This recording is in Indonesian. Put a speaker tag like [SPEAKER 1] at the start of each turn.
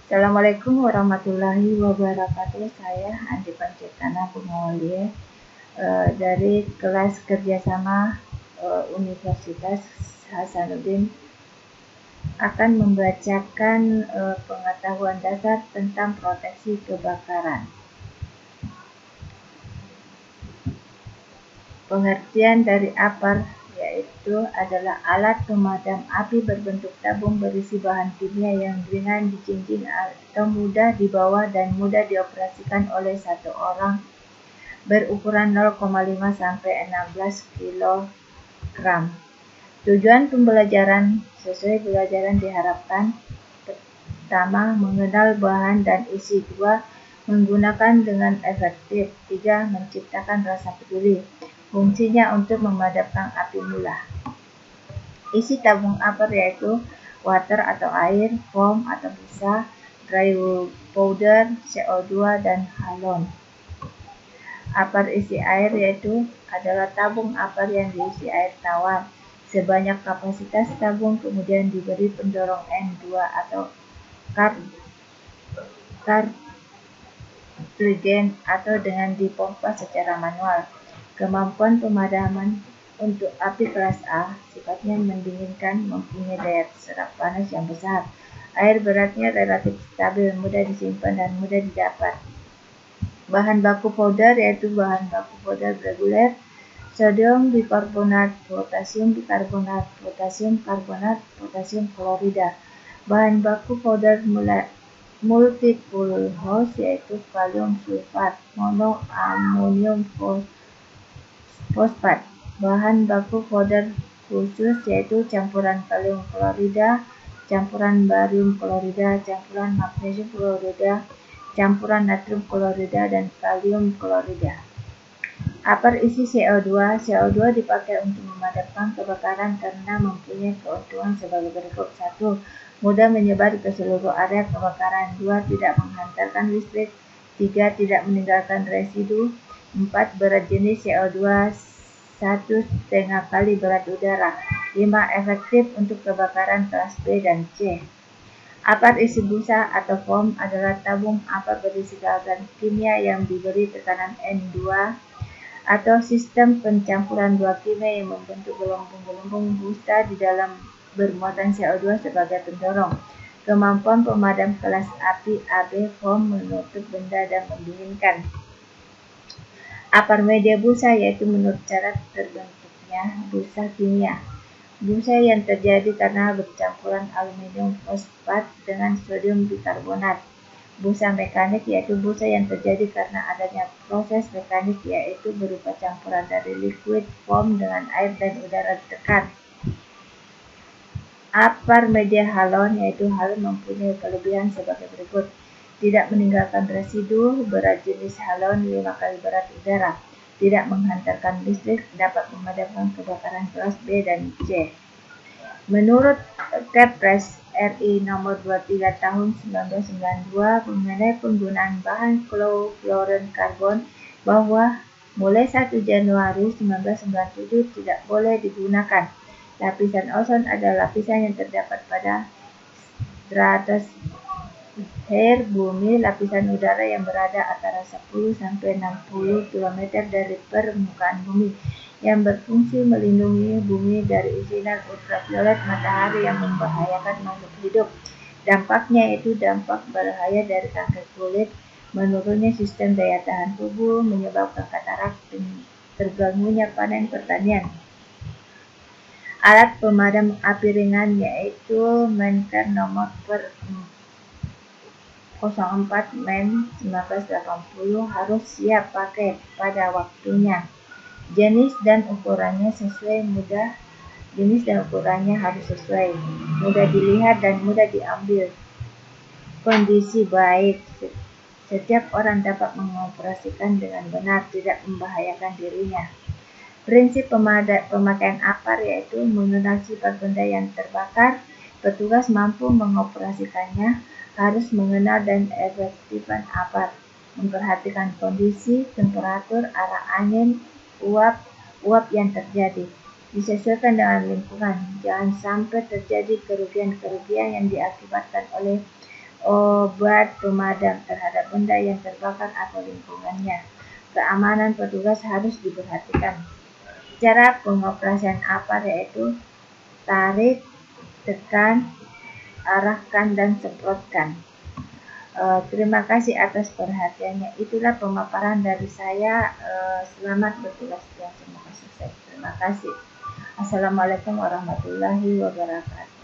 [SPEAKER 1] Assalamualaikum warahmatullahi wabarakatuh. Saya Andi Pancetana Pungawalie dari kelas kerjasama Universitas Hasanuddin akan membacakan pengetahuan dasar tentang proteksi kebakaran. Pengertian dari APAR yaitu adalah alat pemadam api berbentuk tabung berisi bahan kimia yang ringan dijinjing atau mudah dibawa dan mudah dioperasikan oleh satu orang, berukuran 0,5 sampai 16 kg. Tujuan pembelajaran sesuai pelajaran diharapkan: pertama, mengenal bahan dan isi; dua, menggunakan dengan efektif; tiga, menciptakan rasa peduli. Fungsinya untuk memadamkan api mula. Isi tabung APAR yaitu water atau air, foam atau busa, dry powder, CO2, dan halon. APAR isi air yaitu adalah tabung APAR yang diisi air tawar. Sebanyak kapasitas tabung kemudian diberi pendorong N2 atau kartridgen atau dengan dipompa secara manual. Kemampuan pemadaman untuk api kelas A sifatnya mendinginkan, mempunyai daya serap panas yang besar. Air beratnya relatif stabil, mudah disimpan dan mudah didapat. Bahan baku powder yaitu bahan baku powder reguler, sodium bikarbonat, potasium bikarbonat, potasium karbonat, potasium klorida. Bahan baku powder multiple host yaitu kalium sulfat, monoamonium fosfat. Bahan baku powder khusus yaitu campuran kalium klorida, campuran barium klorida, campuran magnesium klorida, campuran natrium klorida, dan kalium klorida. APAR isi CO2. CO2 dipakai untuk memadamkan kebakaran karena mempunyai keuntungan sebagai berikut: 1. Mudah menyebar ke seluruh area kebakaran. 2. Tidak menghantarkan listrik. 3. Tidak meninggalkan residu. 4. Berat jenis CO2 1,5 kali berat udara. 5. Efektif untuk kebakaran kelas B dan C. APAR isi busa atau foam adalah tabung APAR berisi bahan kimia yang diberi tekanan N2 atau sistem pencampuran dua kimia yang membentuk gelombang-gelombang busa di dalam bermuatan CO2 sebagai pendorong. Kemampuan pemadam kelas api AB foam menutup benda dan mendinginkan. APAR media busa yaitu menurut cara terbentuknya busa kimia. Busa yang terjadi karena bercampuran aluminium fosfat dengan sodium bikarbonat. Busa mekanik yaitu busa yang terjadi karena adanya proses mekanik yaitu berupa campuran dari liquid foam dengan air dan udara ditekan. APAR media halon yaitu halon mempunyai kelebihan sebagai berikut: tidak meninggalkan residu, berat jenis halon 5 kali berat udara, tidak menghantarkan listrik, dapat memadamkan kebakaran kelas B dan C. Menurut Kepres RI nomor 23 tahun 1992 mengenai penggunaan bahan klorofluorokarbon bahwa mulai 1 Januari 1997 tidak boleh digunakan. Lapisan ozon adalah lapisan yang terdapat pada stratosfer bumi. Lapisan udara yang berada antara 10 sampai 60 km dari permukaan bumi, yang berfungsi melindungi bumi dari sinar ultraviolet matahari yang membahayakan makhluk hidup. Dampaknya yaitu dampak berbahaya dari kanker kulit, menurunnya sistem daya tahan tubuh, menyebabkan katarak, dan terganggunya panen pertanian. Alat pemadam api ringan yaitu Menker nomor 04 Men 1980 harus siap pakai pada waktunya. Jenis dan ukurannya harus sesuai, mudah dilihat dan mudah diambil. Kondisi baik: setiap orang dapat mengoperasikan dengan benar, tidak membahayakan dirinya. Prinsip pemakaian APAR yaitu mengenal sifat benda yang terbakar, petugas mampu mengoperasikannya, harus mengenal dan efektifan APAR, memperhatikan kondisi, temperatur, arah angin, uap yang terjadi, disesuaikan dengan lingkungan. Jangan sampai terjadi kerugian-kerugian yang diakibatkan oleh obat pemadam terhadap benda yang terbakar atau lingkungannya. Keamanan petugas harus diperhatikan. Cara pengoperasian APAR yaitu tarik, tekan, arahkan, dan semprotkan. Terima kasih atas perhatiannya. Itulah pemaparan dari saya. Selamat bertugas dan semoga sukses. Terima kasih. Assalamualaikum warahmatullahi wabarakatuh.